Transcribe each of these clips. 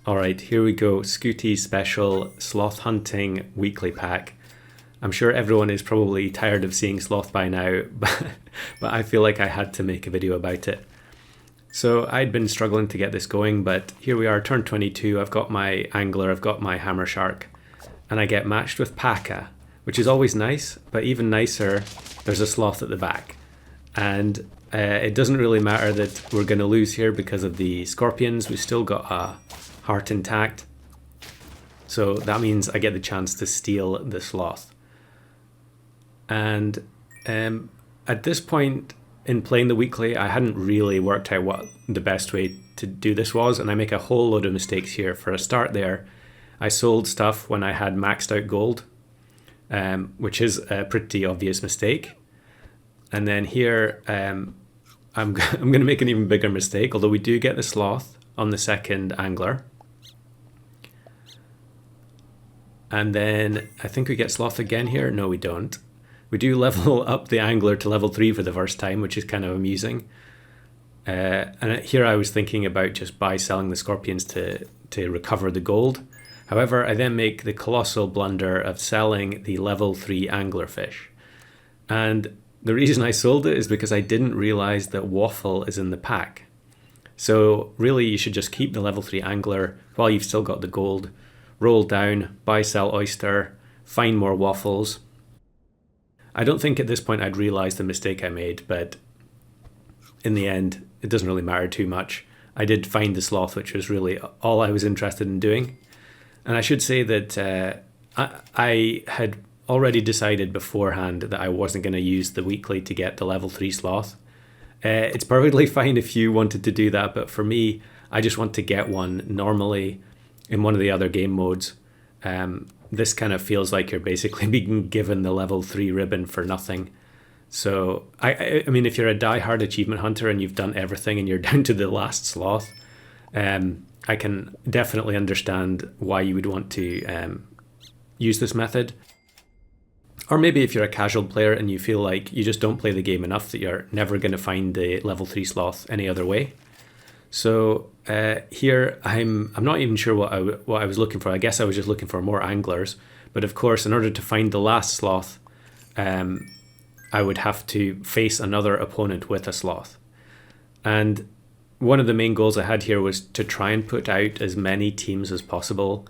Alright, here we go. Skoottie special sloth hunting weekly pack. I'm sure everyone is probably tired of seeing sloth by now, but I feel like I had to make a video about it. So I'd been struggling to get this going, but here we are, turn 22. I've got my angler, I've got my hammer shark, and I get matched with Paka, which is always nice, but even nicer, there's a sloth at the back. And it doesn't really matter that we're going to lose here because of the scorpions. We've still got a heart intact. So that means I get the chance to steal the sloth. And at this point in playing the weekly, I hadn't really worked out what the best way to do this was, and I make a whole load of mistakes here. For a start there, I sold stuff when I had maxed out gold, which is a pretty obvious mistake. And then here, I'm going to make an even bigger mistake, although we do get the sloth on the second angler. And then I think we get sloth again here. No, we don't. We do level up the angler to level 3 for the first time, which is kind of amusing. And here I was thinking about just selling the scorpions to recover the gold. However, I then make the colossal blunder of selling the level 3 anglerfish. And the reason I sold it is because I didn't realize that waffle is in the pack. So really you should just keep the level 3 angler while you've still got the gold. Roll down, buy, sell oyster, find more waffles. I don't think at this point I'd realized the mistake I made, but in the end, it doesn't really matter too much. I did find the sloth, which was really all I was interested in doing. And I should say that I had already decided beforehand that I wasn't going to use the weekly to get the level 3 sloth. It's perfectly fine if you wanted to do that, but for me, I just want to get one normally in one of the other game modes. This kind of feels like you're basically being given the level 3 ribbon for nothing. So, I mean, if you're a die-hard achievement hunter and you've done everything and you're down to the last sloth, I can definitely understand why you would want to use this method. Or maybe if you're a casual player and you feel like you just don't play the game enough that you're never going to find the level 3 sloth any other way. So here I'm not even sure what I was looking for. I guess I was just looking for more anglers. But of course, in order to find the last sloth, I would have to face another opponent with a sloth. And one of the main goals I had here was to try and put out as many teams as possible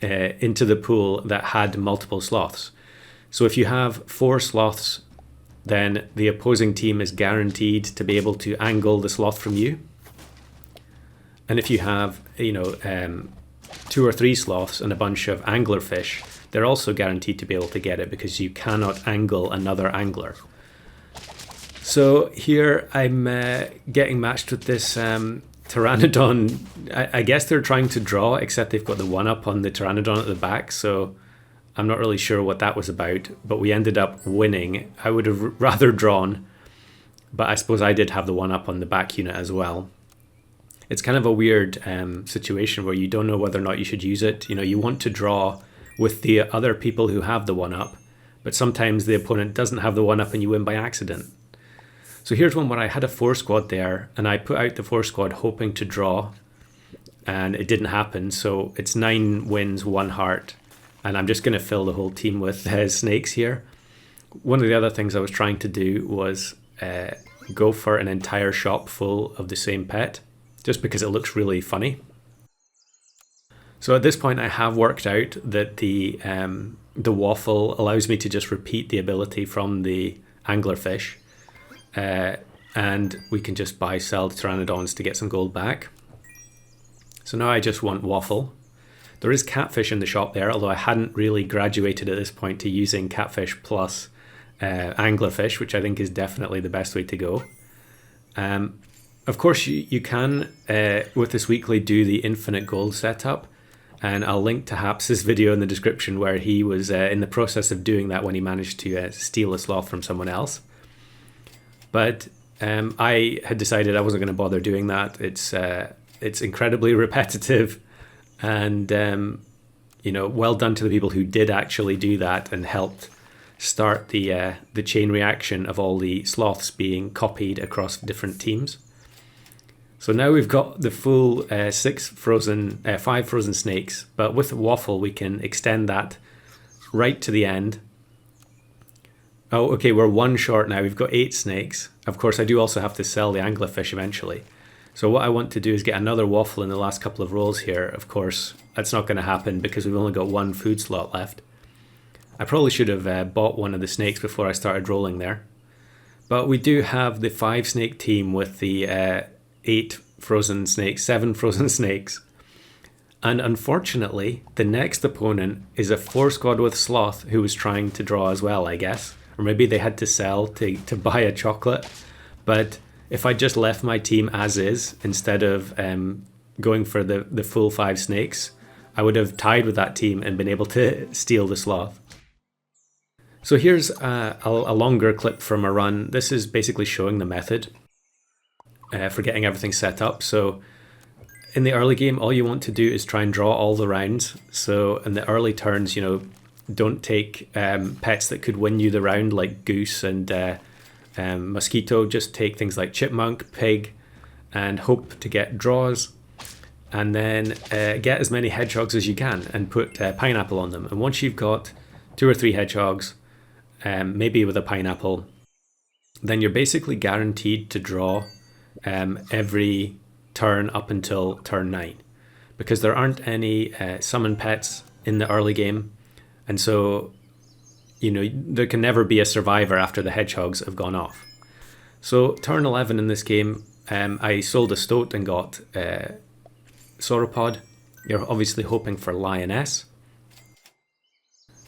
into the pool that had multiple sloths. So if you have 4 sloths, then the opposing team is guaranteed to be able to angle the sloth from you. And if you have, 2 or 3 sloths and a bunch of anglerfish, they're also guaranteed to be able to get it because you cannot angle another angler. So here I'm getting matched with this pteranodon. I guess they're trying to draw, except they've got the 1-up on the pteranodon at the back. So I'm not really sure what that was about, but we ended up winning. I would have rather drawn, but I suppose I did have the 1-up on the back unit as well. It's kind of a weird situation where you don't know whether or not you should use it. You want to draw with the other people who have the 1-up, but sometimes the opponent doesn't have the 1-up and you win by accident. So here's one where I had a 4 squad there and I put out the 4 squad hoping to draw, and it didn't happen. So it's 9 wins, 1 heart, and I'm just going to fill the whole team with snakes here. One of the other things I was trying to do was go for an entire shop full of the same pet, just because it looks really funny. So at this point I have worked out that the waffle allows me to just repeat the ability from the anglerfish, and we can just buy, sell the pteranodons to get some gold back. So now I just want waffle. There is catfish in the shop there, although I hadn't really graduated at this point to using catfish plus anglerfish, which I think is definitely the best way to go. Of course, you can, with this weekly, do the infinite gold setup. And I'll link to Haps' video in the description where he was in the process of doing that when he managed to steal a sloth from someone else. But I had decided I wasn't going to bother doing that. It's incredibly repetitive. And, well done to the people who did actually do that and helped start the chain reaction of all the sloths being copied across different teams. So now we've got the full five frozen snakes, but with the waffle we can extend that right to the end. Oh, okay, we're one short now. We've got 8 snakes. Of course, I do also have to sell the anglerfish eventually. So what I want to do is get another waffle in the last couple of rolls here. Of course, that's not going to happen because we've only got 1 food slot left. I probably should have bought one of the snakes before I started rolling there. But we do have the 5 snake team with the 8 frozen snakes, 7 frozen snakes. And unfortunately, the next opponent is a 4 squad with Sloth who was trying to draw as well, I guess. Or maybe they had to sell to buy a chocolate. But if I just left my team as is, instead of going for the full 5 snakes, I would have tied with that team and been able to steal the Sloth. So here's a longer clip from a run. This is basically showing the method for getting everything set up. So in the early game, all you want to do is try and draw all the rounds. So in the early turns, don't take pets that could win you the round like goose and mosquito. Just take things like chipmunk, pig, and hope to get draws. And then get as many hedgehogs as you can and put pineapple on them. And once you've got 2 or 3 hedgehogs, maybe with a pineapple, then you're basically guaranteed to draw every turn up until turn 9, because there aren't any summon pets in the early game, and so there can never be a survivor after the hedgehogs have gone off. So turn 11 in this game, I sold a stoat and got sauropod. You're obviously hoping for lioness.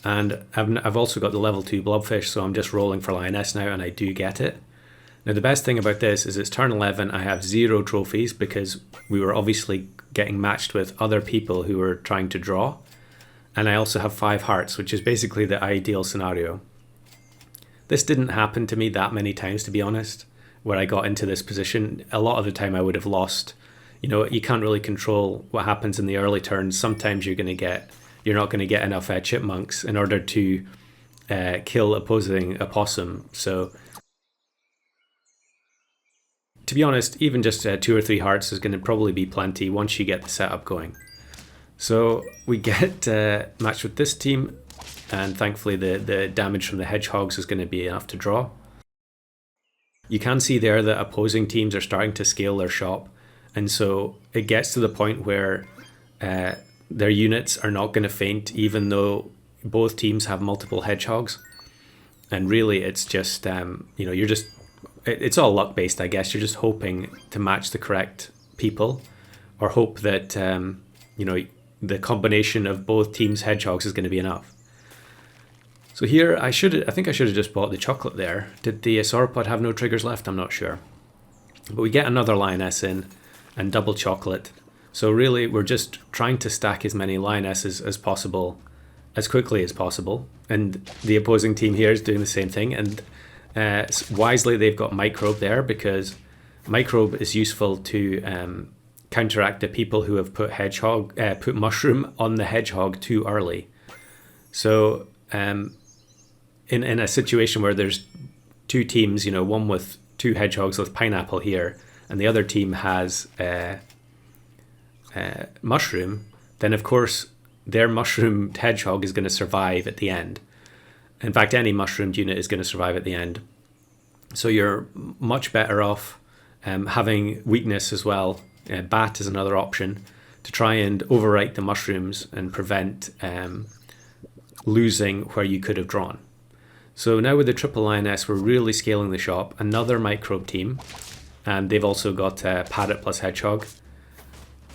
And I've also got the level 2 blobfish, so I'm just rolling for lioness now, and I do get it. Now the best thing about this is it's turn 11, I have 0 trophies because we were obviously getting matched with other people who were trying to draw. And I also have 5 hearts, which is basically the ideal scenario. This didn't happen to me that many times, to be honest, where I got into this position. A lot of the time I would have lost. You can't really control what happens in the early turns. Sometimes you're not going to get enough chipmunks in order to kill opposing opossum. So to be honest, even just 2 or 3 hearts is going to probably be plenty once you get the setup going. So we get matched with this team, and thankfully the damage from the hedgehogs is going to be enough to draw. You can see there that opposing teams are starting to scale their shop, and so it gets to the point where their units are not going to faint even though both teams have multiple hedgehogs. And really it's just, it's all luck based, I guess. You're just hoping to match the correct people, or hope that, the combination of both teams' hedgehogs is going to be enough. So here, I think I should have just bought the chocolate there. Did the sauropod have no triggers left? I'm not sure. But we get another lioness in and double chocolate. So really, we're just trying to stack as many lionesses as possible, as quickly as possible. And the opposing team here is doing the same thing. And wisely, they've got microbe there, because microbe is useful to counteract the people who have put mushroom on the hedgehog too early. So in a situation where there's 2 teams, one with 2 hedgehogs with pineapple here, and the other team has mushroom, then of course their mushroomed hedgehog is going to survive at the end. In fact, any mushroomed unit is going to survive at the end. So you're much better off having weakness as well. Bat is another option to try and overwrite the mushrooms and prevent losing where you could have drawn. So now with the triple lioness, we're really scaling the shop. Another microbe team, and they've also got parrot plus hedgehog,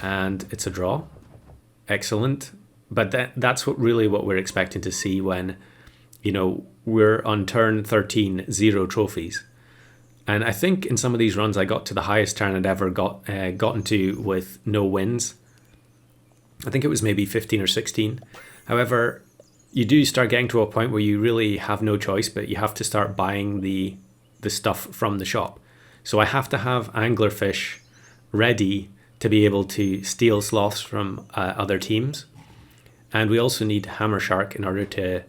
and it's a draw. Excellent. But that's what we're expecting to see when we're on turn 13, 0 trophies. And I think in some of these runs I got to the highest turn I'd ever gotten to with no wins. I think it was maybe 15 or 16. However, you do start getting to a point where you really have no choice, but you have to start buying the stuff from the shop. So I have to have anglerfish ready to be able to steal sloths from other teams. And we also need hammer shark in order to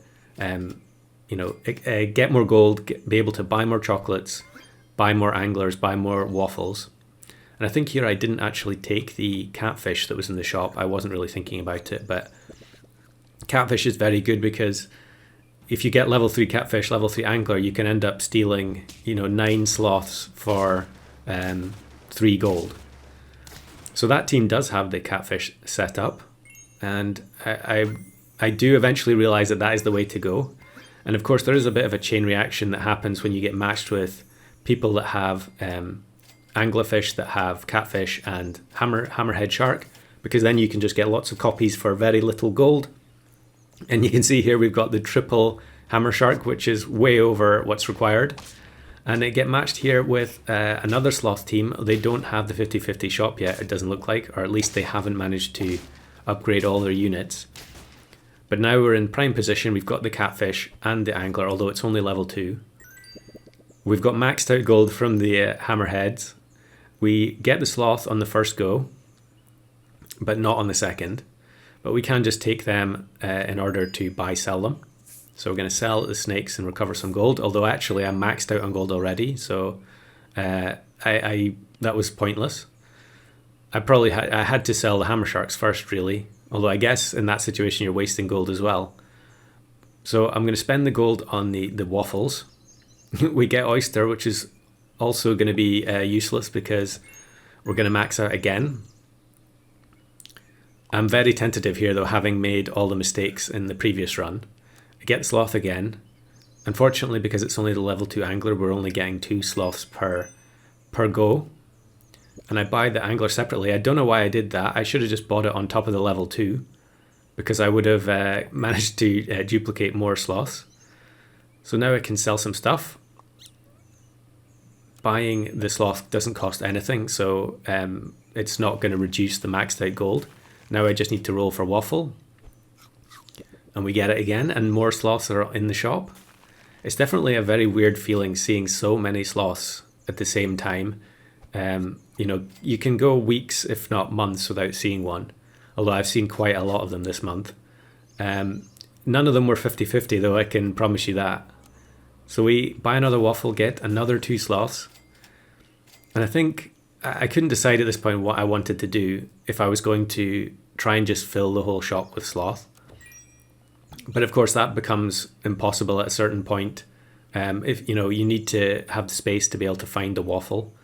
get more gold, be able to buy more chocolates, buy more anglers, buy more waffles. And I think here I didn't actually take the catfish that was in the shop. I wasn't really thinking about it, but catfish is very good because if you get level 3 catfish, level 3 angler, you can end up stealing, 9 sloths for 3 gold. So that team does have the catfish set up, and I do eventually realize that is the way to go. And of course, there is a bit of a chain reaction that happens when you get matched with people that have anglerfish, that have catfish and hammerhead shark, because then you can just get lots of copies for very little gold. And you can see here we've got the triple hammer shark, which is way over what's required. And they get matched here with another sloth team. They don't have the 50-50 shop yet, it doesn't look like, or at least they haven't managed to upgrade all their units. But now we're in prime position. We've got the catfish and the angler, although it's only level 2. We've got maxed out gold from the hammerheads. We get the sloth on the first go, but not on the second. But we can just take them in order to sell them. So we're going to sell the snakes and recover some gold, although actually I'm maxed out on gold already, so that was pointless. I had to sell the hammer sharks first, really, although I guess in that situation you're wasting gold as well. So I'm going to spend the gold on the waffles. We get oyster, which is also going to be useless because we're going to max out again. I'm very tentative here, though, having made all the mistakes in the previous run. I get sloth again. Unfortunately, because it's only the level 2 angler, we're only getting 2 sloths per go. And I buy the angler separately. I don't know why I did that. I should have just bought it on top of the level 2, because I would have managed to duplicate more sloths. So now I can sell some stuff. Buying the sloth doesn't cost anything, so it's not going to reduce the maxed out gold. Now I just need to roll for waffle. And we get it again, and more sloths are in the shop. It's definitely a very weird feeling seeing so many sloths at the same time. You can go weeks, if not months, without seeing one. Although I've seen quite a lot of them this month. None of them were 50-50, though, I can promise you that. So we buy another waffle, get another 2 sloths. And I think I couldn't decide at this point what I wanted to do, if I was going to try and just fill the whole shop with sloth. But of course that becomes impossible at a certain point. If you need to have the space to be able to find a waffle.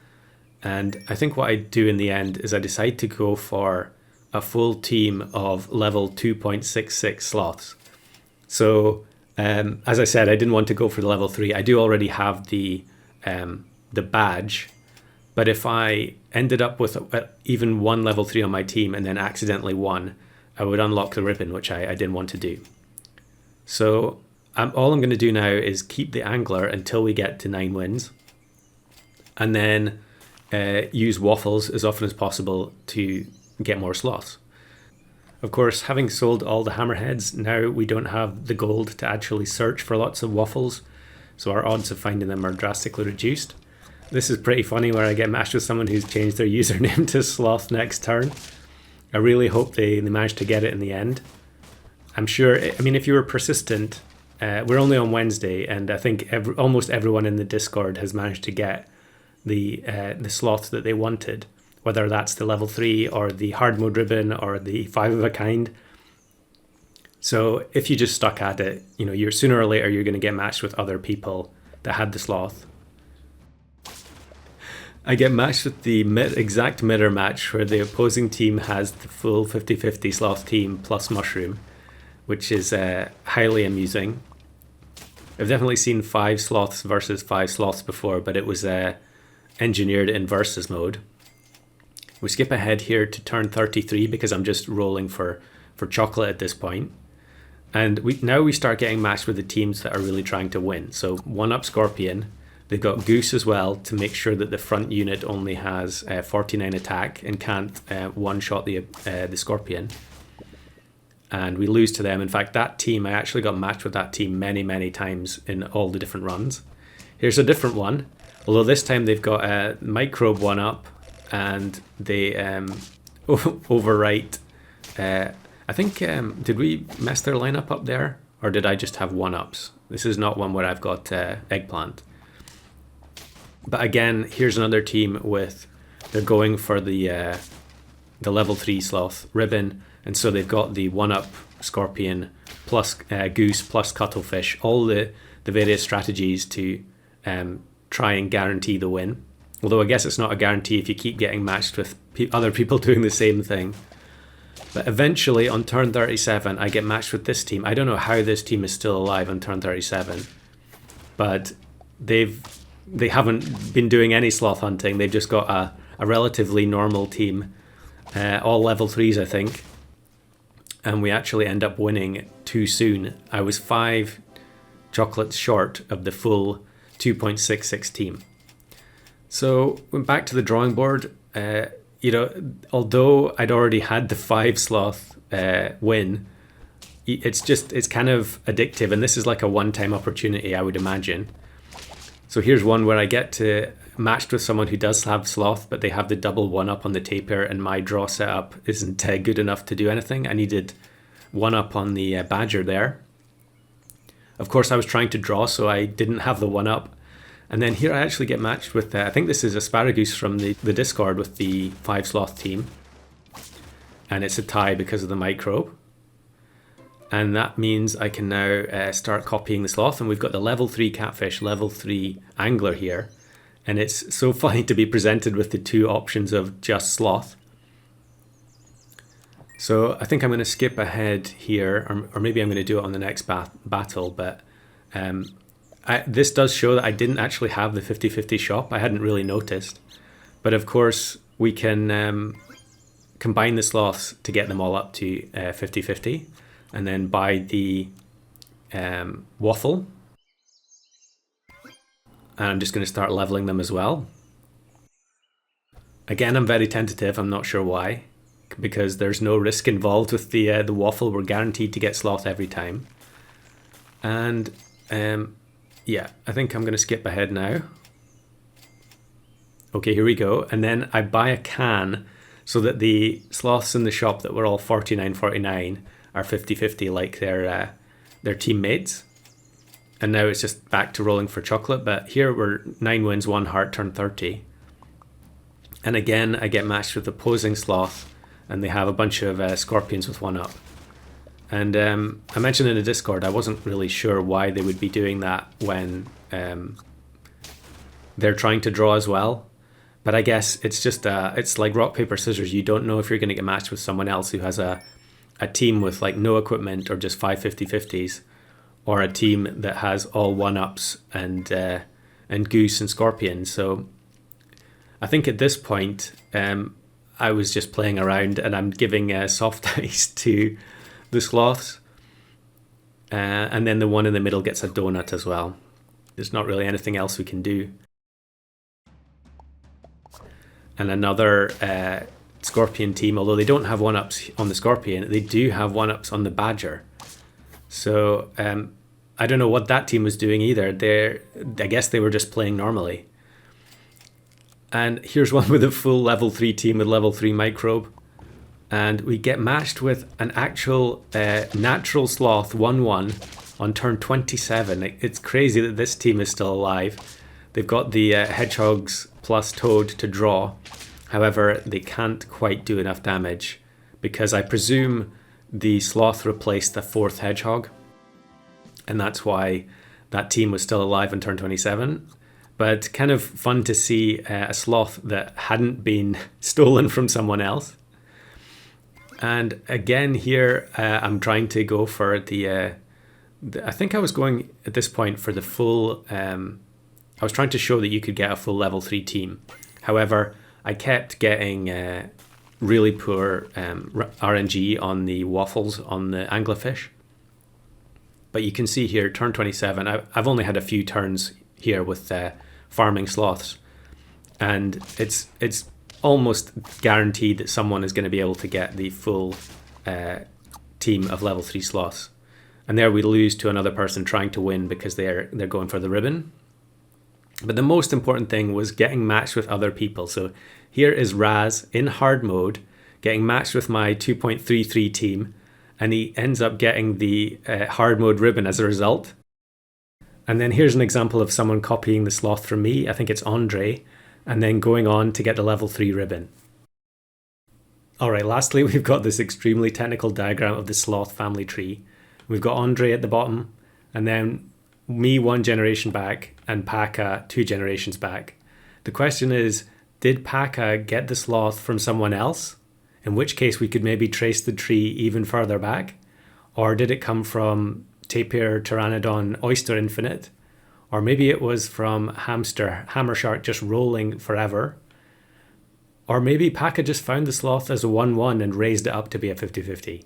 And I think what I do in the end is I decide to go for a full team of level 2.66 sloths. So as I said, I didn't want to go for the level 3. I do already have the badge. But if I ended up with even one level 3 on my team and then accidentally won, I would unlock the ribbon, which I didn't want to do. So all I'm going to do now is keep the angler until we get to 9 wins. And then use waffles as often as possible to get more sloths. Of course, having sold all the hammerheads, now we don't have the gold to actually search for lots of waffles. So our odds of finding them are drastically reduced. This is pretty funny where I get matched with someone who's changed their username to Sloth next turn. I really hope they manage to get it in the end. I'm sure, if you were persistent, we're only on Wednesday, and I think almost everyone in the Discord has managed to get the sloth that they wanted, whether that's the level 3 or the hard mode ribbon or the 5 of a kind. So if you just stuck at it, you're sooner or later you're going to get matched with other people that had the sloth. I get matched with the exact mirror match where the opposing team has the full 50-50 sloth team plus mushroom, which is highly amusing. I've definitely seen 5 sloths versus 5 sloths before, but it was engineered in versus mode. We skip ahead here to turn 33 because I'm just rolling for chocolate at this point. And now we start getting matched with the teams that are really trying to win. So 1-up Scorpion. They've got Goose as well to make sure that the front unit only has 49 attack and can't one-shot the Scorpion. And we lose to them. In fact, that team, I actually got matched with that team many, many times in all the different runs. Here's a different one. Although this time they've got a microbe 1-up and they overwrite. I think, did we mess their lineup up there? Or did I just have 1-ups? This is not one where I've got eggplant. But again, here's another team with they're going for the level 3 sloth ribbon, and so they've got the 1-up scorpion plus goose plus cuttlefish, all the various strategies to try and guarantee the win. Although I guess it's not a guarantee if you keep getting matched with other people doing the same thing. But eventually on turn 37 I get matched with this team. I don't know how this team is still alive on turn 37, but they haven't been doing any sloth hunting. They've just got a relatively normal team, all level 3s I think, and we actually end up winning too soon. I was 5 chocolates short of the full 2.66 team. So went back to the drawing board. Although I'd already had the 5 sloth win, it's kind of addictive, and this is like a one-time opportunity, I would imagine. So here's one where I get to matched with someone who does have sloth, but they have the double 1-up on the tapir, and my draw setup isn't good enough to do anything. I needed 1-up on the badger there. Of course, I was trying to draw, so I didn't have the 1-up. And then here I actually get matched with, I think this is Asparagus from the Discord with the 5 sloth team. And it's a tie because of the microbe. And that means I can now start copying the sloth. And we've got the level 3 catfish, level 3 angler here. And it's so funny to be presented with the 2 options of just sloth. So I think I'm going to skip ahead here, or maybe I'm going to do it on the next battle. But this does show that I didn't actually have the 50-50 shop. I hadn't really noticed. But of course, we can combine the sloths to get them all up to 50-50. And then buy the waffle. And I'm just going to start leveling them as well. Again, I'm very tentative. I'm not sure why. Because there's no risk involved with the waffle. We're guaranteed to get sloth every time. And yeah, I think I'm going to skip ahead now. Okay, here we go. And then I buy a can so that the sloths in the shop that were all 49.49 are 50-50 like their teammates. And now it's just back to rolling for chocolate. But here we're 9 wins, 1 heart, turn 30. And again, I get matched with opposing sloth, and they have a bunch of scorpions with 1-up. And I mentioned in the Discord, I wasn't really sure why they would be doing that when they're trying to draw as well. But I guess it's just it's like rock, paper, scissors. You don't know if you're going to get matched with someone else who has a team with like no equipment or just 5 50-50s, or a team that has all 1-ups and goose and scorpion. So I think at this point I was just playing around, and I'm giving soft ice to the sloths, and then the one in the middle gets a donut as well. There's not really anything else we can do. And another scorpion team, although they don't have 1-ups on the scorpion, they do have 1-ups on the badger. So I don't know what that team was doing either. I guess they were just playing normally. And here's one with a full level 3 team with level 3 microbe. And we get matched with an actual natural sloth 1-1 on turn 27. It's crazy that this team is still alive. They've got the hedgehogs plus toad to draw. However, they can't quite do enough damage because I presume the sloth replaced the 4th hedgehog. And that's why that team was still alive on turn 27. But kind of fun to see a sloth that hadn't been stolen from someone else. And again here, I'm trying to go for the I think I was going at this point for the full, I was trying to show that you could get a full level 3 team. However, I kept getting really poor RNG on the waffles on the anglerfish. But you can see here, turn 27, I've only had a few turns here with farming sloths. And it's almost guaranteed that someone is going to be able to get the full team of level 3 sloths. And there we lose to another person trying to win because they're going for the ribbon. But the most important thing was getting matched with other people. So here is Raz in hard mode, getting matched with my 2.33 team, and he ends up getting the hard mode ribbon as a result. And then here's an example of someone copying the sloth from me. I think it's Andre. and then going on to get the level 3 ribbon. All right, lastly, we've got this extremely technical diagram of the sloth family tree. We've got Andre at the bottom, and then me 1 generation back, and Paka 2 generations back. The question is, did Paka get the sloth from someone else? In which case we could maybe trace the tree even further back. Or did it come from tapir, pteranodon, oyster infinite? Or maybe it was from hamster, hammer shark just rolling forever. Or maybe Paka just found the sloth as a 1-1 and raised it up to be a 50-50.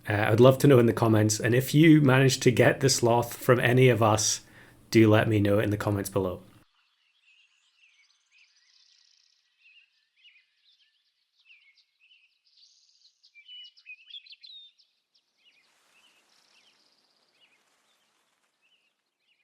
I'd love to know in the comments. And if you managed to get the sloth from any of us, do let me know in the comments below.